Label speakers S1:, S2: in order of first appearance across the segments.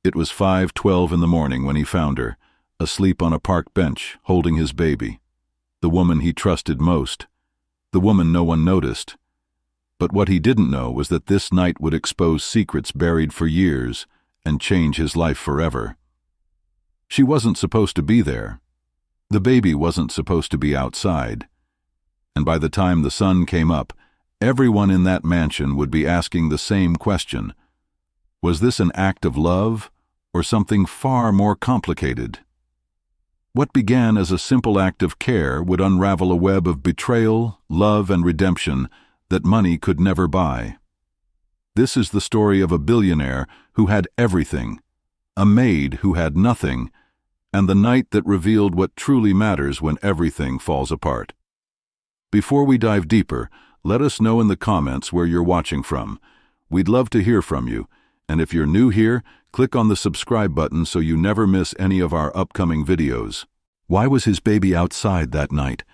S1: It was 5:12 in the morning when he found her, asleep on a park bench, holding his baby. The woman he trusted most. The woman no one noticed. But what he didn't know was that this night would expose secrets buried for years and change his life forever. She wasn't supposed to be there. The baby wasn't supposed to be outside. And by the time the sun came up, everyone in that mansion would be asking the same question. Was this an act of love or something far more complicated? What began as a simple act of care would unravel a web of betrayal, love, and redemption that money could never buy. This is the story of a billionaire who had everything, a maid who had nothing, and the night that revealed what truly matters when everything falls apart. Before we dive deeper, let us know in the comments where you're watching from. We'd love to hear from you, and if you're new here, click on the subscribe button so you never miss any of our upcoming videos. Why was his baby outside that night?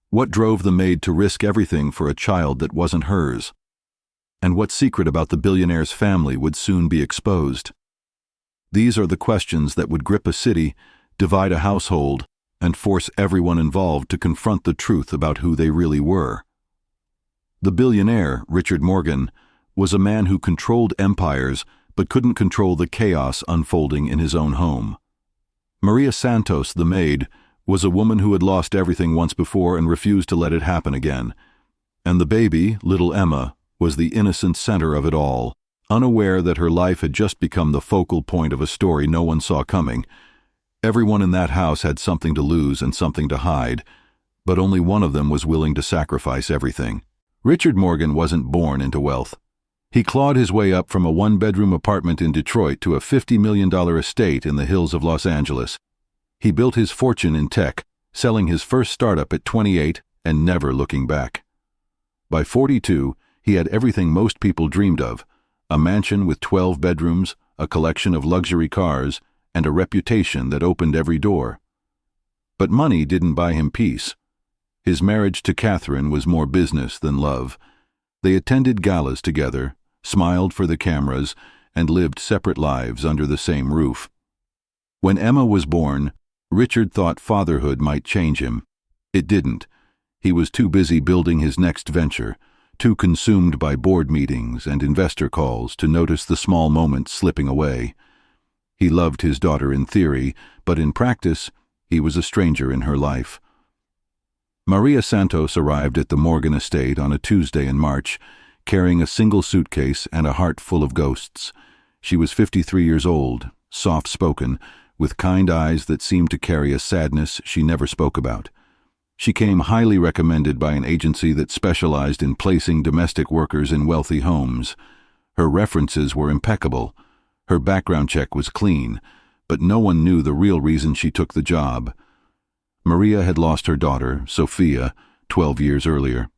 S1: What drove the maid to risk everything for a child that wasn't hers? And what secret about the billionaire's family would soon be exposed? These are the questions that would grip a city, divide a household, and force everyone involved to confront the truth about who they really were. The billionaire, Richard Morgan, was a man who controlled empires but couldn't control the chaos unfolding in his own home. Maria Santos, the maid, was a woman who had lost everything once before and refused to let it happen again. And the baby, little Emma, was the innocent center of it all, unaware that her life had just become the focal point of a story no one saw coming. Everyone in that house had something to lose and something to hide, but only one of them was willing to sacrifice everything. Richard Morgan wasn't born into wealth. He clawed his way up from a one-bedroom apartment in Detroit to a $50 million estate in the hills of Los Angeles. He built his fortune in tech, selling his first startup at 28 and never looking back. By 42, he had everything most people dreamed of: a mansion with 12 bedrooms, a collection of luxury cars, and a reputation that opened every door. But money didn't buy him peace. His marriage to Catherine was more business than love. They attended galas together, smiled for the cameras, and lived separate lives under the same roof. When Emma was born, Richard thought fatherhood might change him. It didn't. He was too busy building his next venture, too consumed by board meetings and investor calls to notice the small moments slipping away. He loved his daughter in theory, but in practice, he was a stranger in her life. Maria Santos arrived at the Morgan estate on a Tuesday in March, carrying a single suitcase and a heart full of ghosts. She was 53 years old, soft-spoken, with kind eyes that seemed to carry a sadness she never spoke about. She came highly recommended by an agency that specialized in placing domestic workers in wealthy homes. Her references were impeccable. Her background check was clean, but no one knew the real reason she took the job. Maria had lost her daughter, Sophia, 12 years earlier.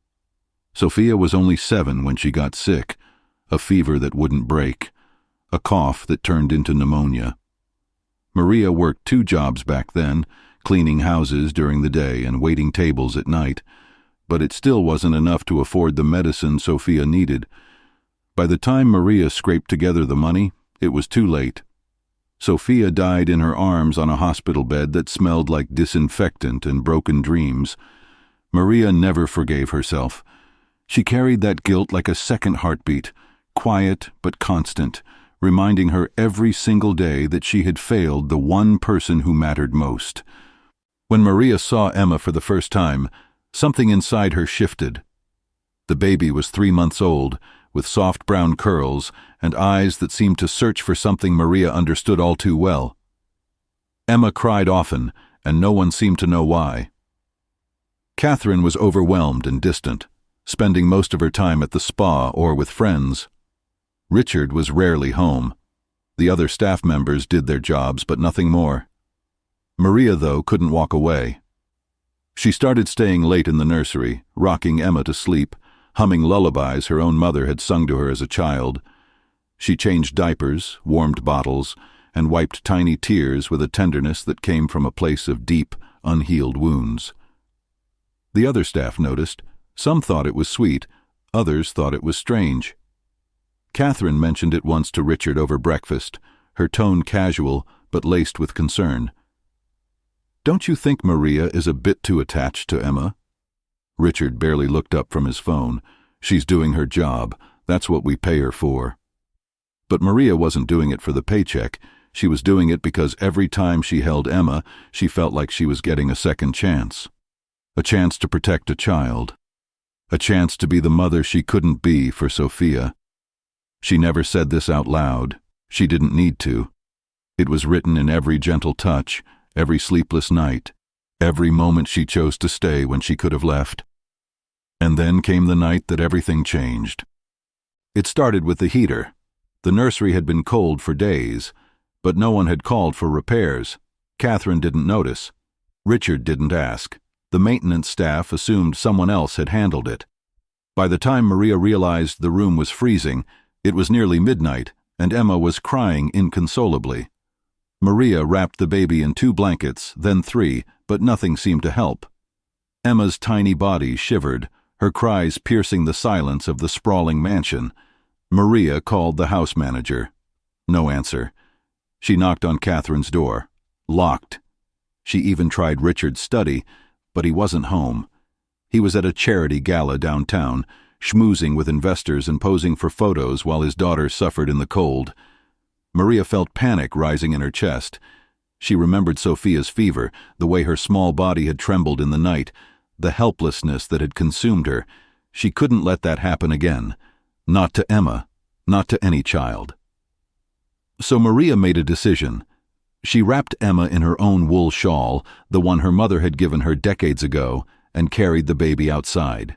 S1: Sophia was only 7 when she got sick, a fever that wouldn't break, a cough that turned into pneumonia. Maria worked 2 jobs back then, cleaning houses during the day and waiting tables at night, but it still wasn't enough to afford the medicine Sophia needed. By the time Maria scraped together the money, it was too late. Sophia died in her arms on a hospital bed that smelled like disinfectant and broken dreams. Maria never forgave herself. She carried that guilt like a second heartbeat, quiet but constant, reminding her every single day that she had failed the one person who mattered most. When Maria saw Emma for the first time, something inside her shifted. The baby was 3 months old, with soft brown curls and eyes that seemed to search for something Maria understood all too well. Emma cried often, and no one seemed to know why. Catherine was overwhelmed and distant, spending most of her time at the spa or with friends. Richard was rarely home. The other staff members did their jobs, but nothing more. Maria, though, couldn't walk away. She started staying late in the nursery, rocking Emma to sleep, humming lullabies her own mother had sung to her as a child. She changed diapers, warmed bottles, and wiped tiny tears with a tenderness that came from a place of deep, unhealed wounds. The other staff noticed. Some thought it was sweet, others thought it was strange. Catherine mentioned it once to Richard over breakfast, her tone casual but laced with concern. "Don't you think Maria is a bit too attached to Emma?" Richard barely looked up from his phone. "She's doing her job. That's what we pay her for." But Maria wasn't doing it for the paycheck. She was doing it because every time she held Emma, she felt like she was getting a second chance. A chance to protect a child. A chance to be the mother she couldn't be for Sophia. She never said this out loud. She didn't need to. It was written in every gentle touch, every sleepless night, every moment she chose to stay when she could have left. And then came the night that everything changed. It started with the heater. The nursery had been cold for days, but no one had called for repairs. Catherine didn't notice. Richard didn't ask. The maintenance staff assumed someone else had handled it. By the time Maria realized the room was freezing, it was nearly midnight, and Emma was crying inconsolably. Maria wrapped the baby in 2 blankets, then 3, but nothing seemed to help. Emma's tiny body shivered, her cries piercing the silence of the sprawling mansion. Maria called the house manager. No answer. She knocked on Catherine's door. Locked. She even tried Richard's study, but he wasn't home. He was at a charity gala downtown, schmoozing with investors and posing for photos while his daughter suffered in the cold. Maria felt panic rising in her chest. She remembered Sophia's fever, the way her small body had trembled in the night, the helplessness that had consumed her. She couldn't let that happen again. Not to Emma, not to any child. So Maria made a decision. She wrapped Emma in her own wool shawl, the one her mother had given her decades ago, and carried the baby outside.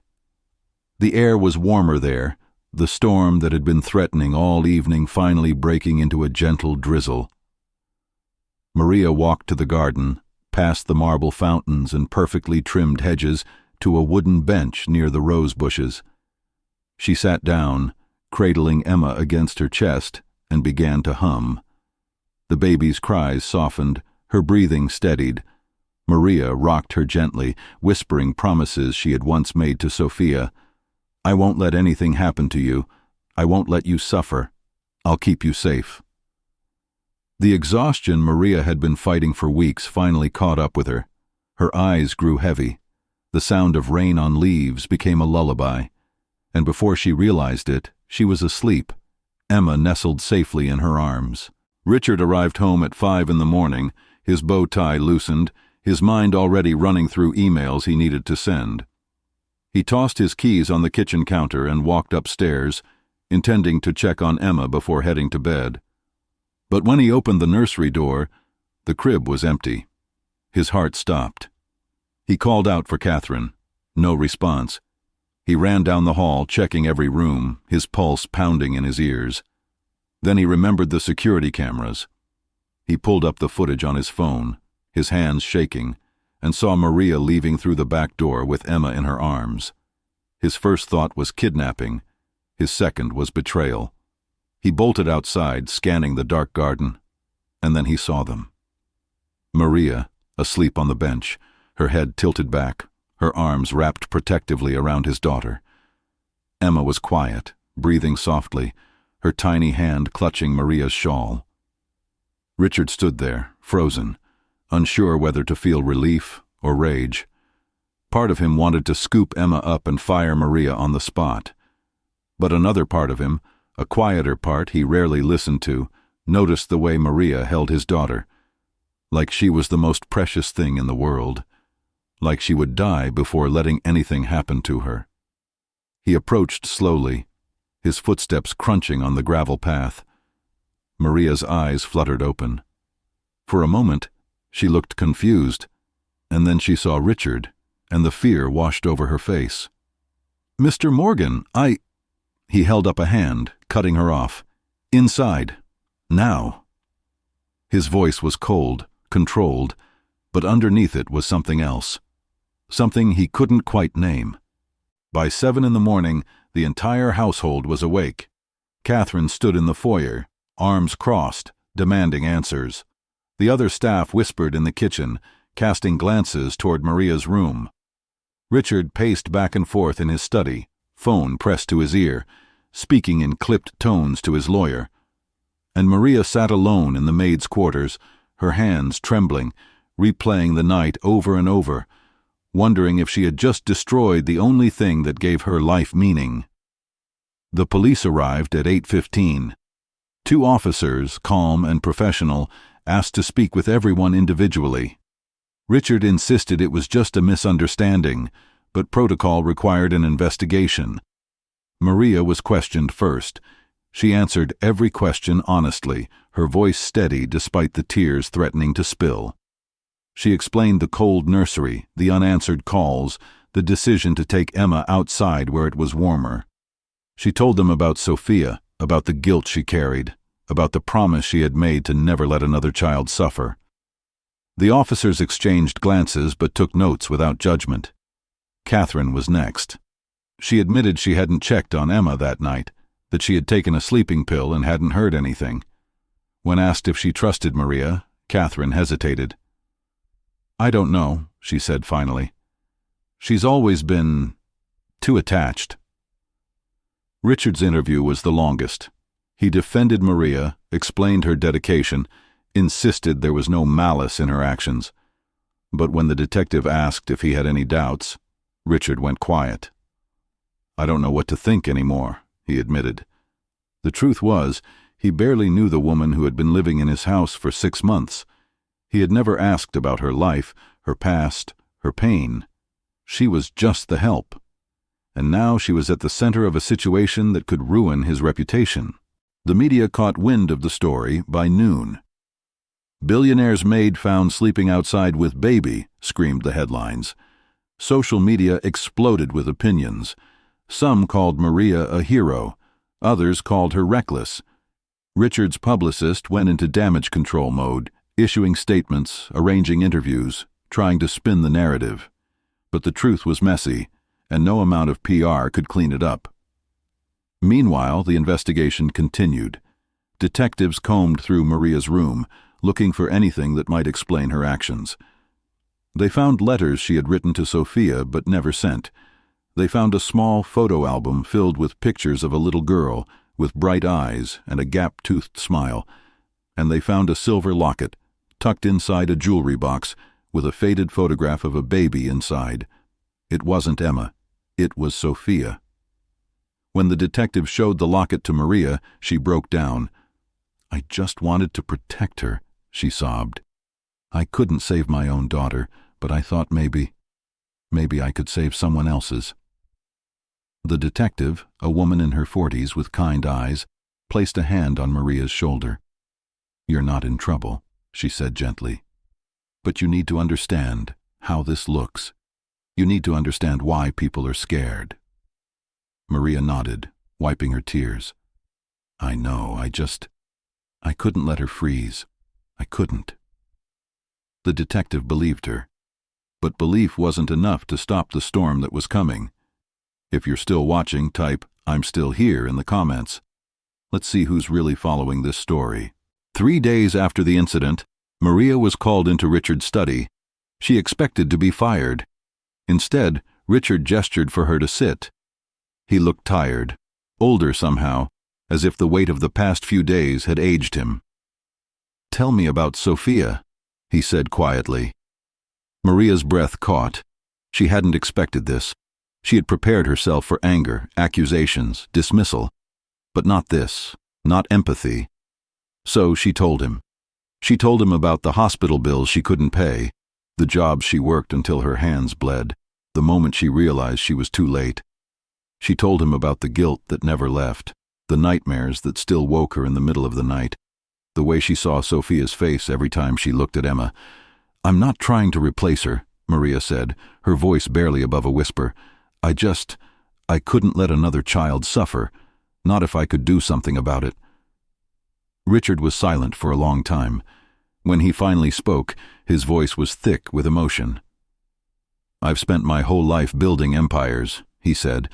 S1: The air was warmer there, the storm that had been threatening all evening finally breaking into a gentle drizzle. Maria walked to the garden, past the marble fountains and perfectly trimmed hedges, to a wooden bench near the rose bushes. She sat down, cradling Emma against her chest, and began to hum. The baby's cries softened, her breathing steadied. Maria rocked her gently, whispering promises she had once made to Sophia. "I won't let anything happen to you. I won't let you suffer. I'll keep you safe." The exhaustion Maria had been fighting for weeks finally caught up with her. Her eyes grew heavy. The sound of rain on leaves became a lullaby. And before she realized it, she was asleep, Emma nestled safely in her arms. Richard arrived home at 5 a.m, his bow tie loosened, his mind already running through emails he needed to send. He tossed his keys on the kitchen counter and walked upstairs, intending to check on Emma before heading to bed. But when he opened the nursery door, the crib was empty. His heart stopped. He called out for Catherine. No response. He ran down the hall, checking every room, his pulse pounding in his ears. Then he remembered the security cameras. He pulled up the footage on his phone, his hands shaking, and saw Maria leaving through the back door with Emma in her arms. His first thought was kidnapping. His second was betrayal. He bolted outside, scanning the dark garden, and then he saw them. Maria, asleep on the bench, her head tilted back, her arms wrapped protectively around his daughter. Emma was quiet, breathing softly, her tiny hand clutching Maria's shawl. Richard stood there, frozen, unsure whether to feel relief or rage. Part of him wanted to scoop Emma up and fire Maria on the spot. But another part of him, a quieter part he rarely listened to, noticed the way Maria held his daughter, like she was the most precious thing in the world, like she would die before letting anything happen to her. He approached slowly, his footsteps crunching on the gravel path. Maria's eyes fluttered open. For a moment, she looked confused, and then she saw Richard, and the fear washed over her face. "Mr. Morgan, He held up a hand, cutting her off. "Inside. Now." His voice was cold, controlled, but underneath it was something else. Something he couldn't quite name. By 7 a.m, the entire household was awake. Catherine stood in the foyer, arms crossed, demanding answers. The other staff whispered in the kitchen, casting glances toward Maria's room. Richard paced back and forth in his study, phone pressed to his ear, speaking in clipped tones to his lawyer. and Maria sat alone in the maid's quarters, her hands trembling, replaying the night over and over, wondering if she had just destroyed the only thing that gave her life meaning. The police arrived at 8:15. 2 officers, calm and professional, asked to speak with everyone individually. Richard insisted it was just a misunderstanding, but protocol required an investigation. Maria was questioned first. She answered every question honestly, her voice steady despite the tears threatening to spill. She explained the cold nursery, the unanswered calls, the decision to take Emma outside where it was warmer. She told them about Sophia, about the guilt she carried, about the promise she had made to never let another child suffer. The officers exchanged glances but took notes without judgment. Catherine was next. She admitted she hadn't checked on Emma that night, that she had taken a sleeping pill and hadn't heard anything. When asked if she trusted Maria, Catherine hesitated. "I don't know," she said finally. "She's always been too attached." Richard's interview was the longest. He defended Maria, explained her dedication, insisted there was no malice in her actions. But when the detective asked if he had any doubts, Richard went quiet. "I don't know what to think anymore," he admitted. The truth was, he barely knew the woman who had been living in his house for 6 months. He had never asked about her life, her past, her pain. She was just the help. And now she was at the center of a situation that could ruin his reputation. The media caught wind of the story by noon. "Billionaire's maid found sleeping outside with baby," screamed the headlines. Social media exploded with opinions. Some called Maria a hero. Others called her reckless. Richard's publicist went into damage control mode, issuing statements, arranging interviews, trying to spin the narrative. But the truth was messy, and no amount of PR could clean it up. Meanwhile, the investigation continued. Detectives combed through Maria's room, looking for anything that might explain her actions. They found letters she had written to Sophia but never sent. They found a small photo album filled with pictures of a little girl with bright eyes and a gap-toothed smile, and they found a silver locket tucked inside a jewelry box with a faded photograph of a baby inside. It wasn't Emma. It was Sophia. When the detective showed the locket to Maria, she broke down. "I just wanted to protect her," she sobbed. "I couldn't save my own daughter, but I thought maybe I could save someone else's." The detective, a woman in her 40s with kind eyes, placed a hand on Maria's shoulder. "You're not in trouble," she said gently. "But you need to understand how this looks. You need to understand why people are scared." Maria nodded, wiping her tears. "I know, I couldn't let her freeze. I couldn't." The detective believed her. But belief wasn't enough to stop the storm that was coming. If you're still watching, type, "I'm still here" in the comments. Let's see who's really following this story. 3 days after the incident, Maria was called into Richard's study. She expected to be fired. Instead, Richard gestured for her to sit. He looked tired, older somehow, as if the weight of the past few days had aged him. "Tell me about Sophia," he said quietly. Maria's breath caught. She hadn't expected this. She had prepared herself for anger, accusations, dismissal. But not this, not empathy. So she told him. She told him about the hospital bills she couldn't pay, the jobs she worked until her hands bled, the moment she realized she was too late. She told him about the guilt that never left, the nightmares that still woke her in the middle of the night, the way she saw Sophia's face every time she looked at Emma. "I'm not trying to replace her," Maria said, her voice barely above a whisper. I couldn't let another child suffer, not if I could do something about it." Richard was silent for a long time. When he finally spoke, his voice was thick with emotion. "I've spent my whole life building empires," he said,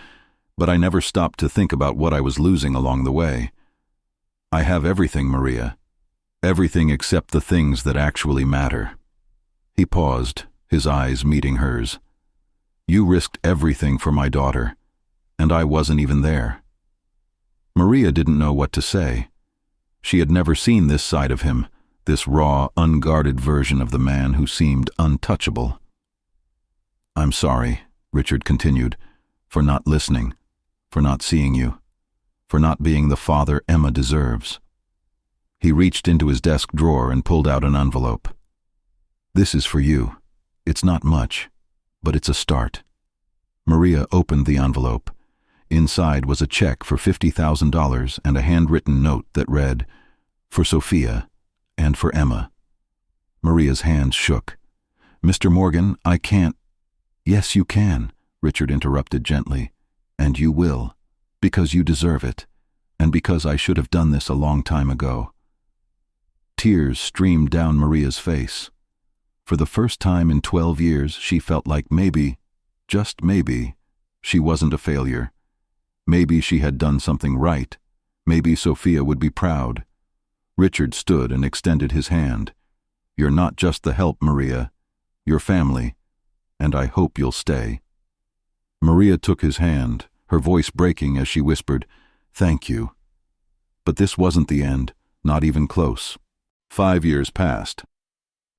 S1: "but I never stopped to think about what I was losing along the way. I have everything, Maria. Everything except the things that actually matter." He paused, his eyes meeting hers. "You risked everything for my daughter, and I wasn't even there." Maria didn't know what to say. She had never seen this side of him, this raw, unguarded version of the man who seemed untouchable. "I'm sorry," Richard continued, "for not listening, for not seeing you, for not being the father Emma deserves." He reached into his desk drawer and pulled out an envelope. "This is for you. It's not much, but it's a start." Maria opened the envelope. Inside was a check for $50,000 and a handwritten note that read, "For Sophia and for Emma." Maria's hands shook. "Mr. Morgan, I can't—" "Yes, you can," Richard interrupted gently. "And you will, because you deserve it, and because I should have done this a long time ago." Tears streamed down Maria's face. For the first time in 12 years, she felt like maybe, just maybe, she wasn't a failure. Maybe she had done something right. Maybe Sophia would be proud. Richard stood and extended his hand. "You're not just the help, Maria. You're family, and I hope you'll stay." Maria took his hand, her voice breaking as she whispered, "Thank you." But this wasn't the end, not even close. 5 years passed.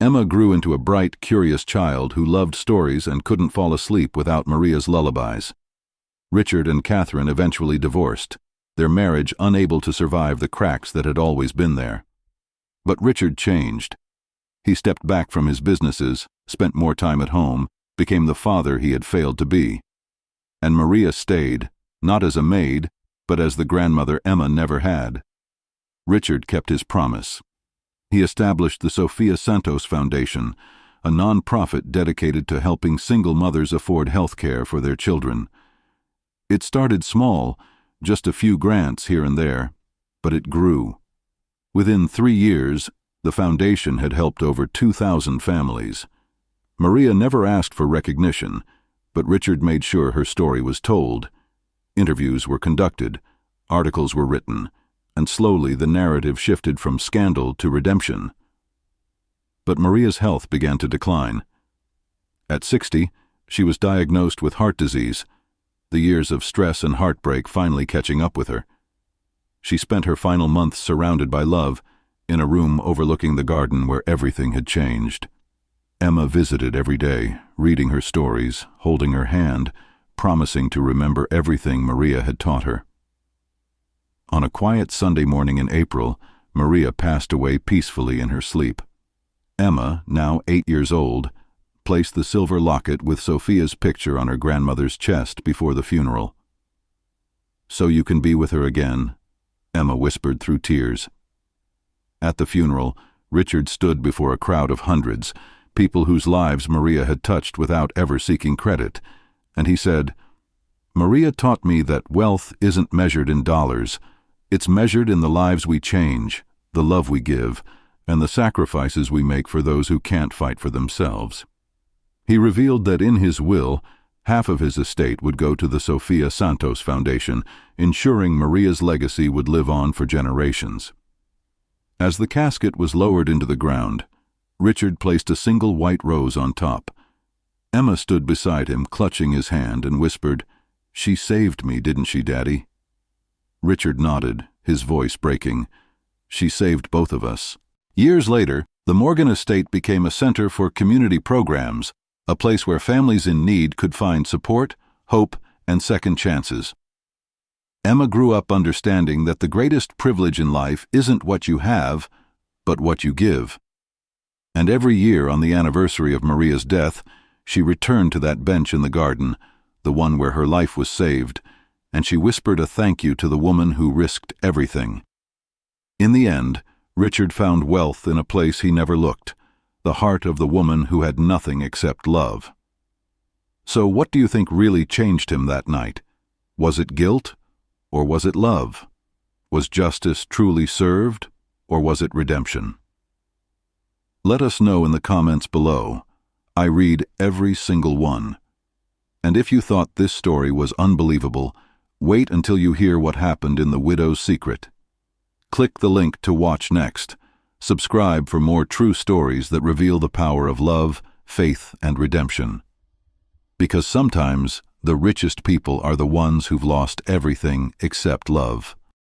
S1: Emma grew into a bright, curious child who loved stories and couldn't fall asleep without Maria's lullabies. Richard and Catherine eventually divorced, their marriage unable to survive the cracks that had always been there. But Richard changed. He stepped back from his businesses, spent more time at home, became the father he had failed to be. And Maria stayed, not as a maid, but as the grandmother Emma never had. Richard kept his promise. He established the Sophia Santos Foundation, a non-profit dedicated to helping single mothers afford health care for their children. It started small, just a few grants here and there, but it grew. Within 3 years, the foundation had helped over 2,000 families. Maria never asked for recognition, but Richard made sure her story was told. Interviews were conducted, articles were written, and slowly the narrative shifted from scandal to redemption. But Maria's health began to decline. At 60, she was diagnosed with heart disease, the years of stress and heartbreak finally catching up with her. She spent her final months surrounded by love, in a room overlooking the garden where everything had changed. Emma visited every day, reading her stories, holding her hand, promising to remember everything Maria had taught her. On a quiet Sunday morning in April, Maria passed away peacefully in her sleep. Emma, now 8 years old, placed the silver locket with Sophia's picture on her grandmother's chest before the funeral. "So you can be with her again," Emma whispered through tears. At the funeral, Richard stood before a crowd of hundreds, people whose lives Maria had touched without ever seeking credit, and he said, "Maria taught me that wealth isn't measured in dollars. It's measured in the lives we change, the love we give, and the sacrifices we make for those who can't fight for themselves." He revealed that in his will, half of his estate would go to the Sophia Santos Foundation, ensuring Maria's legacy would live on for generations. As the casket was lowered into the ground, Richard placed a single white rose on top. Emma stood beside him, clutching his hand, and whispered, "She saved me, didn't she, Daddy?" Richard nodded, his voice breaking. "She saved both of us." Years later, the Morgan estate became a center for community programs, a place where families in need could find support, hope, and second chances. Emma grew up understanding that the greatest privilege in life isn't what you have, but what you give. And every year on the anniversary of Maria's death, she returned to that bench in the garden, the one where her life was saved, and she whispered a thank you to the woman who risked everything. In the end, Richard found wealth in a place he never looked, the heart of the woman who had nothing except love. So what do you think really changed him that night? Was it guilt, or was it love? Was justice truly served, or was it redemption? Let us know in the comments below. I read every single one. And if you thought this story was unbelievable, wait until you hear what happened in The Widow's Secret. Click the link to watch next. Subscribe for more true stories that reveal the power of love, faith, and redemption. Because sometimes the richest people are the ones who've lost everything except love.